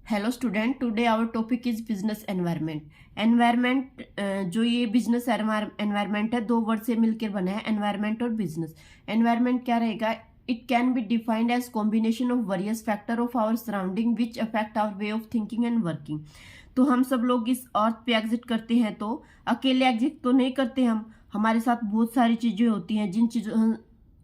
Hello student, today our topic is business environment. Environment जो ये business environment है, दो वर्ड से मिलकर बना है, एनवायरनमेंट और बिजनेस। एनवायरनमेंट क्या रहेगा? It can be defined as combination of various factor of our surrounding which affect our way of thinking and working. तो हम सब लोग इस अर्थ पे एग्जिट करते हैं, तो अकेले एग्जिट तो नहीं करते हम, हमारे साथ बहुत सारी चीजें होती हैं, जिन चीजों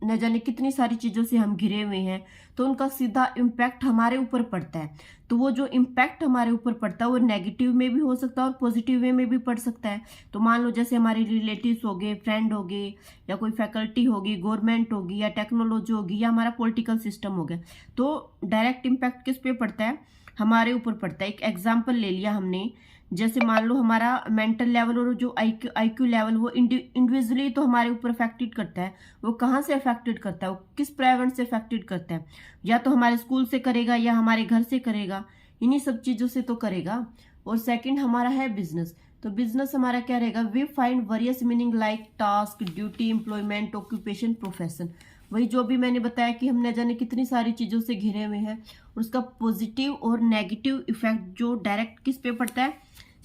न जाने कितनी सारी चीजों से हम घिरे हुए हैं, तो उनका सीधा इम्पैक्ट हमारे ऊपर पड़ता है। तो वो जो इम्पैक्ट हमारे ऊपर पड़ता है वो नेगेटिव में भी हो सकता है और पॉजिटिव वे में भी पड़ सकता है। तो मान लो जैसे हमारे रिलेटिव्स हो गए, फ्रेंड हो गए, या कोई फैकल्टी होगी, गवर्नमेंट होगी, या टेक्नोलॉजी होगी, या हमारा पॉलिटिकल सिस्टम हो गया, तो डायरेक्ट इम्पैक्ट किस पे पड़ता है? हमारे ऊपर पड़ता है। एक एग्जाम्पल ले लिया हमने, जैसे मान लो हमारा मेंटल लेवल और जो आईक्यू लेवल, वो इंडिविजुअली तो हमारे ऊपर अफेक्टेड करता है। वो कहाँ से अफेक्टेड करता है? वो किस प्राइवेट से अफेक्टेड करता है? या तो हमारे स्कूल से करेगा या हमारे घर से करेगा, इन्हीं सब चीजों से तो करेगा। और सेकंड हमारा है बिजनेस। तो बिजनेस हमारा क्या रहेगा? We find various meaning like task, duty, employment, occupation, profession. वही जो भी मैंने बताया कि हम न जाने कितनी सारी चीजों से घिरे हुए हैं, और उसका पॉजिटिव और नेगेटिव इफेक्ट जो डायरेक्ट किस पे पड़ता है?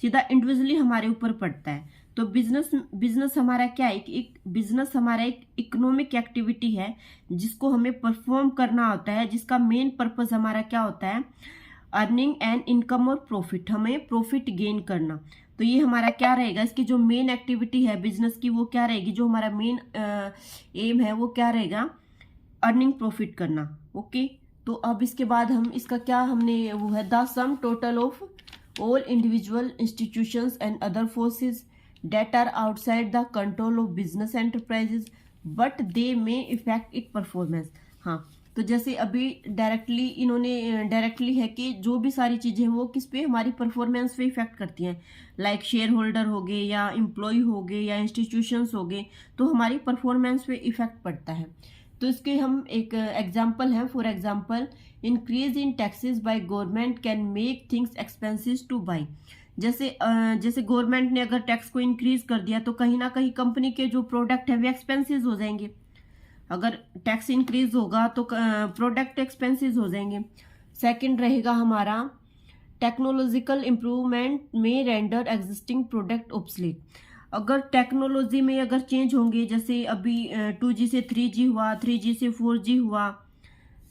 सीधा इंडिविजुअली हमारे ऊपर पड़ता है। तो बिजनेस हमारा क्या है? एक बिजनेस हमारा एक इकोनॉमिक एक्टिविटी है जिसको हमें परफॉर्म करना होता है, जिसका मेन पर्पस हमारा क्या होता है? अर्निंग एंड इनकम और प्रॉफिट, हमें प्रॉफिट गेन करना। तो ये हमारा क्या रहेगा? इसकी जो मेन एक्टिविटी है बिजनेस की, वो क्या रहेगी? जो हमारा मेन एम है वो क्या रहेगा? अर्निंग प्रॉफिट करना। ओके, तो अब इसके बाद हम इसका क्या हमने वो है, the sum total of all individual institutions and other forces that are outside the control of business enterprises but they may affect its performance। हाँ, तो जैसे अभी डायरेक्टली इन्होंने डायरेक्टली है कि जो भी सारी चीजें हैं वो किस पे? हमारी परफॉर्मेंस पे इफेक्ट करती हैं। लाइक शेयर होल्डर हो गए, या एम्प्लॉय हो गए, या इंस्टीट्यूशंस हो गए, तो हमारी परफॉर्मेंस पे इफेक्ट पड़ता है। तो इसके हम एक एग्जाम्पल है, for example increase in taxes by government can make things expensive two by. जैसे गवर्नमेंट ने अगर टैक्स को इंक्रीज कर दिया तो कहीं ना कहीं कंपनी के जो प्रोडक्ट है वे एक्सपेंसिव हो जाएंगे। अगर टैक्स इंक्रीज होगा तो प्रोडक्ट एक्सपेंसिव हो जाएंगे। सेकंड रहेगा हमारा, टेक्नोलॉजिकल इम्प्रूवमेंट में रेंडर एग्जिस्टिंग प्रोडक्ट ऑब्सलीट। अगर टेक्नोलॉजी में अगर चेंज होंगे, जैसे अभी 2G से 3G हुआ, 3G से 4G हुआ,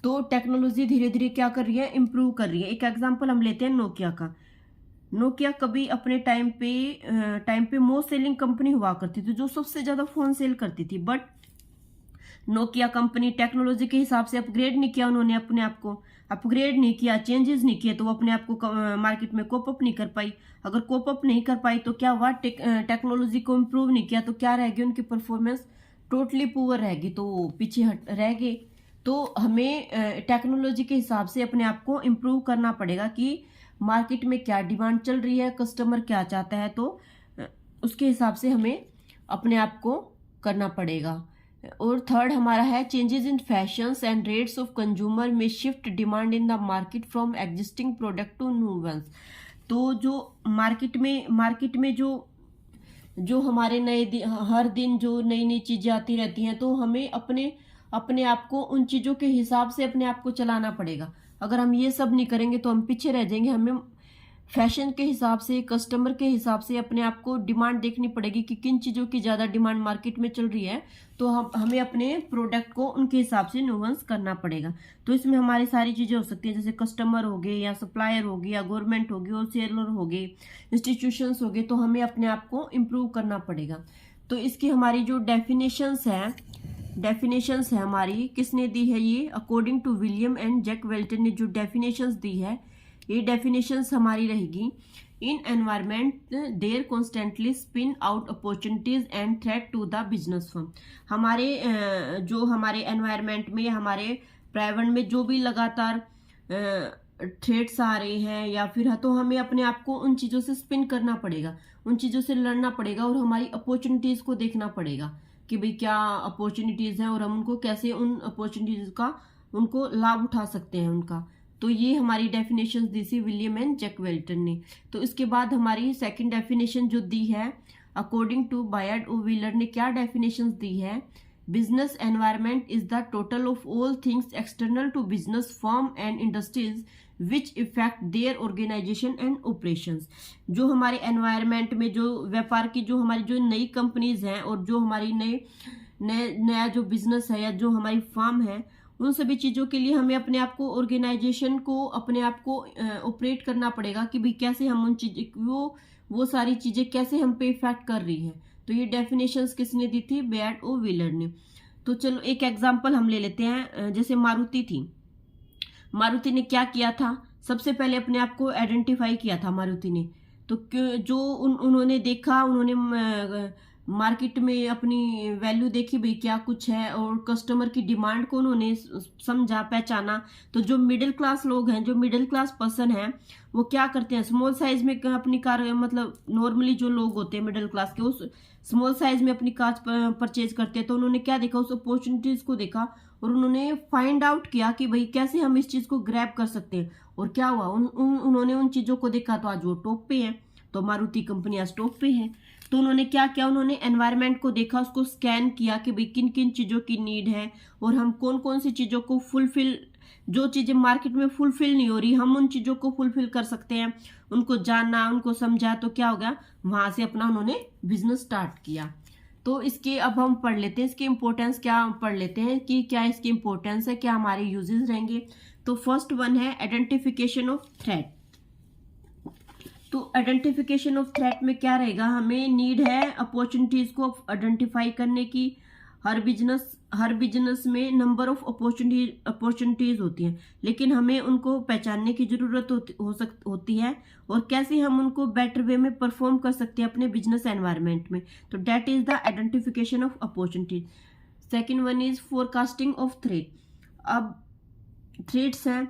तो टेक्नोलॉजी धीरे धीरे क्या कर रही है? इम्प्रूव कर रही है। एक एग्जांपल हम लेते हैं नोकिया का। नोकिया कभी अपने टाइम पे मोस्ट सेलिंग कंपनी हुआ करती थी, जो सबसे ज्यादा फोन सेल करती थी। बट नोकिया कंपनी टेक्नोलॉजी के हिसाब से अपग्रेड नहीं किया, उन्होंने अपने आप को अपग्रेड नहीं किया, चेंजेस नहीं किए, तो वो अपने आप को मार्केट में कोप अप नहीं कर पाई। अगर कोप अप नहीं कर पाई तो क्या हुआ? टेक्नोलॉजी को इम्प्रूव नहीं किया, तो क्या रहेगी? उनकी परफॉर्मेंस टोटली पुअर रहेगी, तो वो पीछे हट रह गए। तो हमें टेक्नोलॉजी के हिसाब से अपने आप को इम्प्रूव करना पड़ेगा कि मार्केट में क्या डिमांड चल रही है, कस्टमर क्या चाहता है, तो उसके हिसाब से हमें अपने आप को करना पड़ेगा। और थर्ड हमारा है, changes in fashions and rates of consumer में shift demand in the market from existing product to new ones. तो जो मार्केट में जो हमारे हर दिन जो नई नई चीजें आती रहती हैं, तो हमें अपने आप को उन चीजों के हिसाब से अपने आप को चलाना पड़ेगा। अगर हम ये सब नहीं करेंगे तो हम पीछे रह जाएंगे। हमें फैशन के हिसाब से, कस्टमर के हिसाब से अपने आप को डिमांड देखनी पड़ेगी कि किन चीज़ों की ज़्यादा डिमांड मार्केट में चल रही है, तो हमें अपने प्रोडक्ट को उनके हिसाब से नुआंस करना पड़ेगा। तो इसमें हमारी सारी चीज़ें हो सकती हैं, जैसे कस्टमर हो गए, या सप्लायर हो गए, या गवर्नमेंट हो गई, और सेलर हो गए, इंस्टीट्यूशंस हो गए, तो हमें अपने आप को इम्प्रूव करना पड़ेगा। तो इसकी हमारी जो डेफिनेशंस है हमारी, किसने दी है? ये according to William and Jack Welton ने जो डेफिनेशंस दी है, ये डेफिनेशंस हमारी रहेगी, in environment there constantly spin out opportunities and threat to the business firm. जो हमारे एनवायरमेंट में, हमारे प्राइवेट में जो भी लगातार थ्रेट्स आ रहे हैं, या फिर तो हमें अपने आप को उन चीज़ों से स्पिन करना पड़ेगा, उन चीज़ों से लड़ना पड़ेगा, और हमारी अपॉर्चुनिटीज़ को देखना पड़ेगा कि भाई क्या अपॉर्चुनिटीज़ हैं, और हम उनको कैसे उन अपॉर्चुनिटीज़ का उनको लाभ उठा सकते हैं उनका। तो ये हमारी डेफिनेशन दी थी विलियम एंड जैक वेल्टन ने। तो इसके बाद हमारी सेकंड डेफिनेशन जो दी है, according to Bayard O Wheeler ने क्या डेफिनेशन दी है? Business environment is the total of all things external to business firm and industries which effect their organisation and operations. जो हमारे एनवायरनमेंट में जो व्यापार की जो हमारी जो नई कंपनीज हैं और जो हमारी नया जो बिजनेस है या जो हमारी फार्म है, उन सभी चीज़ों के लिए हमें अपने आप को ऑर्गेनाइजेशन को अपने आप को ऑपरेट करना पड़ेगा कि भाई कैसे हम उन चीज वो सारी चीज़ें कैसे हम पे इफेक्ट कर रही हैं। तो ये डेफिनेशंस किसने दी थी? बेयर्ड ओ व्हीलर ने। तो चलो एक एग्जांपल हम ले लेते हैं, जैसे मारुति थी। मारुति ने क्या किया था? सबसे पहले अपने आप को आइडेंटिफाई किया था मारुति ने। तो जो उन्होंने देखा, उन्होंने मार्केट में अपनी वैल्यू देखी भाई क्या कुछ है, और कस्टमर की डिमांड को उन्होंने समझा, पहचाना। तो जो मिडिल क्लास लोग हैं, जो मिडिल क्लास पर्सन हैं, वो क्या करते हैं? स्मॉल साइज में अपनी कार, मतलब नॉर्मली जो लोग होते हैं मिडिल क्लास के, उस स्मॉल साइज में अपनी कार परचेज करते हैं। तो उन्होंने क्या देखा? उस अपॉर्चुनिटीज को देखा और उन्होंने फाइंड आउट किया कि भाई कैसे हम इस चीज को ग्रैब कर सकते हैं। और क्या हुआ? उन्होंने उन चीजों को देखा तो आज वो टॉप पे है। तो मारुति कंपनी आज टॉप पे है। तो उन्होंने क्या किया? उन्होंने एनवायरनमेंट को देखा, उसको स्कैन किया कि भाई किन किन चीज़ों की नीड है और हम कौन कौन सी चीज़ों को फुलफिल, जो चीज़ें मार्केट में फुलफिल नहीं हो रही, हम उन चीज़ों को फुलफिल कर सकते हैं। उनको जाना, उनको समझा, तो क्या हो गया? वहाँ से अपना उन्होंने बिजनेस स्टार्ट किया। तो इसके अब हम पढ़ लेते हैं, इसकी इंपॉर्टेंस क्या पढ़ लेते हैं कि क्या इसकी इंपॉर्टेंस है, क्या हमारे यूजेस रहेंगे। तो फर्स्ट वन है आइडेंटिफिकेशन ऑफ थ्रेट। तो आइडेंटिफिकेशन ऑफ थ्रेट में क्या रहेगा? हमें नीड है अपॉर्चुनिटीज को आइडेंटिफाई करने की। हर बिजनेस में नंबर ऑफ अपॉर्चुनिटीज होती हैं, लेकिन हमें उनको पहचानने की जरूरत होती है, और कैसे हम उनको बेटर वे में परफॉर्म कर सकते हैं अपने बिजनेस एनवायरनमेंट में। तो that is the identification of opportunities. Second one is forecasting of threat. अब थ्रेट्स हैं,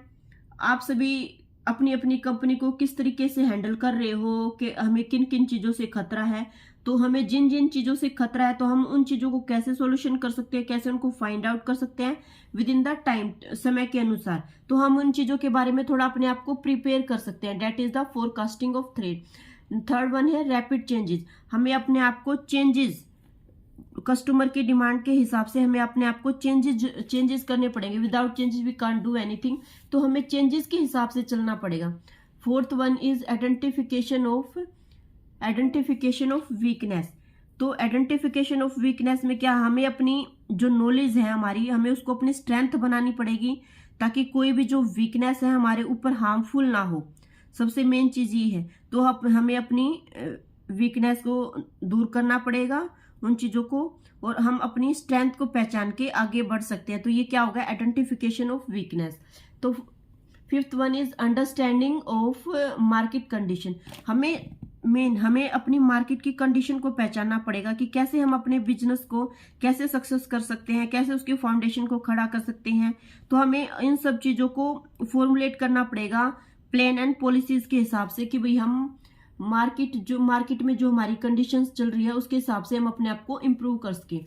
आप सभी अपनी अपनी कंपनी को किस तरीके से हैंडल कर रहे हो कि हमें किन किन चीज़ों से खतरा है। तो हमें जिन जिन चीज़ों से खतरा है, तो हम उन चीज़ों को कैसे सॉल्यूशन कर सकते हैं, कैसे उनको फाइंड आउट कर सकते हैं विद इन द टाइम, समय के अनुसार। तो हम उन चीज़ों के बारे में थोड़ा अपने आप को प्रिपेयर कर सकते हैं। That is the forecasting of threat. Third one है रैपिड चेंजेस। हमें अपने आप को चेंजेस, कस्टमर की डिमांड के हिसाब से हमें अपने आप को चेंजेस करने पड़ेंगे। Without changes we can't do anything. तो हमें चेंजेस के हिसाब से चलना पड़ेगा। Fourth one is identification of weakness. तो आइडेंटिफिकेशन ऑफ वीकनेस में क्या? हमें अपनी जो नॉलेज है हमारी, हमें उसको अपनी स्ट्रेंथ बनानी पड़ेगी, ताकि कोई भी जो वीकनेस है हमारे ऊपर हार्मफुल ना हो। सबसे मेन चीज ये है। तो हमें अपनी वीकनेस को दूर करना पड़ेगा, उन चीज़ों को, और हम अपनी स्ट्रेंथ को पहचान के आगे बढ़ सकते हैं। तो ये क्या होगा? Identification of weakness. तो fifth one is understanding of market condition. हमें अपनी मार्केट की कंडीशन को पहचानना पड़ेगा कि कैसे हम अपने बिजनेस को कैसे सक्सेस कर सकते हैं, कैसे उसके फाउंडेशन को खड़ा कर सकते हैं। तो हमें इन सब चीज़ों को फॉर्मुलेट करना पड़ेगा प्लान एंड पॉलिसीज के हिसाब से कि भाई हम मार्केट में जो हमारी कंडीशंस चल रही है उसके हिसाब से हम अपने आप को इम्प्रूव कर सके।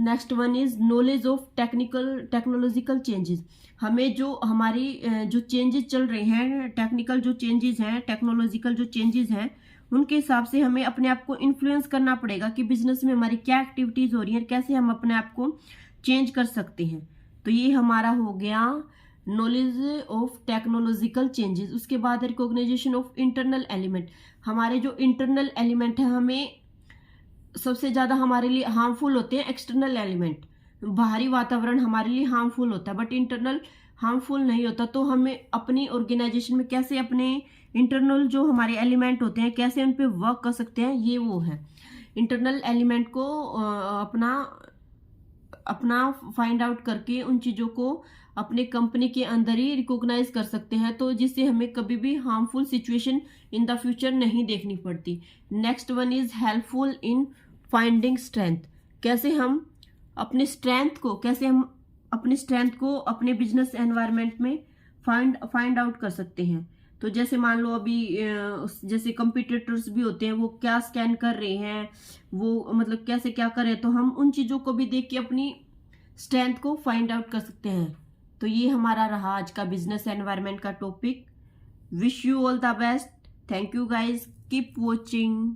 Next one is knowledge of technological changes. हमें जो हमारी जो चेंजेस चल रहे हैं, टेक्निकल जो चेंजेस हैं, टेक्नोलॉजिकल जो चेंजेस हैं, उनके हिसाब से हमें अपने आप को इन्फ्लुएंस करना पड़ेगा कि बिजनेस में हमारी क्या एक्टिविटीज हो रही है, कैसे हम अपने आप को चेंज कर सकते हैं। तो ये हमारा हो गया नॉलेज ऑफ टेक्नोलॉजिकल चेंजेस। उसके बाद रिकॉग्नाइजेशन ऑफ इंटरनल एलिमेंट। हमारे जो इंटरनल एलिमेंट है, हमें सबसे ज़्यादा हमारे लिए हार्मफुल होते हैं एक्सटर्नल एलिमेंट। बाहरी वातावरण हमारे लिए हार्मफुल होता है, बट इंटरनल हार्मफुल नहीं होता। तो हमें अपनी ऑर्गेनाइजेशन में कैसे अपने इंटरनल जो हमारे एलिमेंट होते हैं, कैसे उन पे वर्क कर सकते हैं, ये वो है। इंटरनल एलिमेंट को अपना फाइंड आउट करके उन चीज़ों को अपने कंपनी के अंदर ही रिकॉग्नाइज कर सकते हैं, तो जिससे हमें कभी भी harmful situation in the future नहीं देखनी पड़ती। Next one is helpful in finding strength. कैसे हम अपनी स्ट्रेंथ को अपने बिजनेस एनवायरनमेंट में फाइंड आउट कर सकते हैं। तो जैसे मान लो अभी जैसे कंपटीटर्स भी होते हैं, वो क्या स्कैन कर रहे हैं, वो मतलब कैसे क्या कर रहे हैं, तो हम उन चीज़ों को भी देख के अपनी स्ट्रेंथ को फाइंड आउट कर सकते हैं। तो ये हमारा रहा आज का बिजनेस एनवायरनमेंट का topic. Wish you all the best. Thank you guys, keep watching.